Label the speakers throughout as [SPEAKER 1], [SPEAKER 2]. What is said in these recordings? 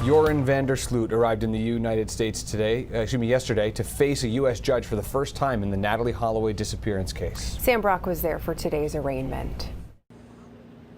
[SPEAKER 1] Joran van der Sloot arrived in the United States yesterday, to face a U.S. judge for the first time in the Natalee Holloway disappearance case.
[SPEAKER 2] Sam Brock was there for today's arraignment.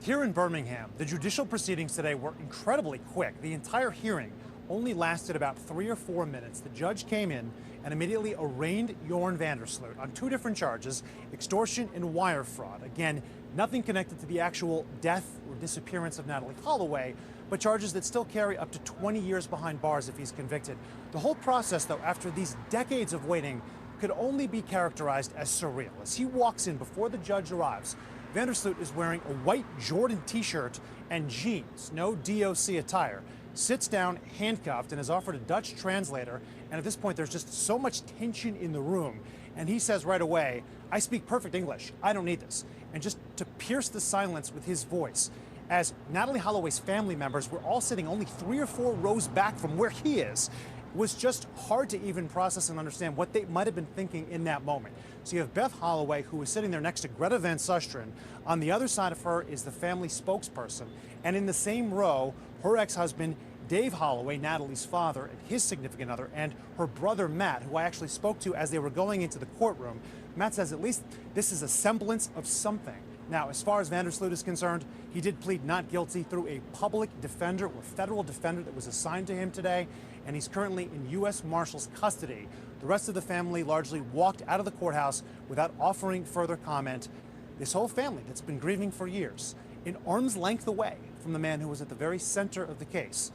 [SPEAKER 3] Here in Birmingham, the judicial proceedings today were incredibly quick. The entire hearing only lasted about 3 or 4 minutes. The judge came in and immediately arraigned Joran van der Sloot on 2 different charges, extortion and wire fraud. Again, nothing connected to the actual death or disappearance of Natalee Holloway, but charges that still carry up to 20 years behind bars if he's convicted. The whole process, though, after these decades of waiting, could only be characterized as surreal. As he walks in before the judge arrives, van der Sloot is wearing a white Joran t-shirt and jeans, no DOC attire, sits down handcuffed and is offered a Dutch translator. And at this point, there's just so much tension in the room. And he says right away, "I speak perfect English. I don't need this." And just to pierce the silence with his voice, as Natalee Holloway's family members were all sitting only 3 or 4 rows back from where he is, it was just hard to even process and understand what they might have been thinking in that moment. So you have Beth Holloway, who is sitting there next to Greta Van Susteren. On the other side of her is the family spokesperson. And in the same row, her ex-husband, Dave Holloway, Natalee's father, and his significant other, and her brother, Matt, who I actually spoke to as they were going into the courtroom. Matt says at least this is a semblance of something. Now, as far as van der Sloot is concerned, he did plead not guilty through a public defender or federal defender that was assigned to him today, and he's currently in U.S. Marshals custody. The rest of the family largely walked out of the courthouse without offering further comment. This whole family that's been grieving for years, in arm's length away from the man who was at the very center of the case.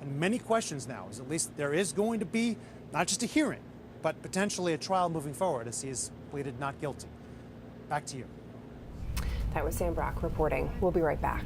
[SPEAKER 3] And many questions now, as at least there is going to be not just a hearing, but potentially a trial moving forward as he has pleaded not guilty. Back to you.
[SPEAKER 2] That was Sam Brock reporting. We'll be right back.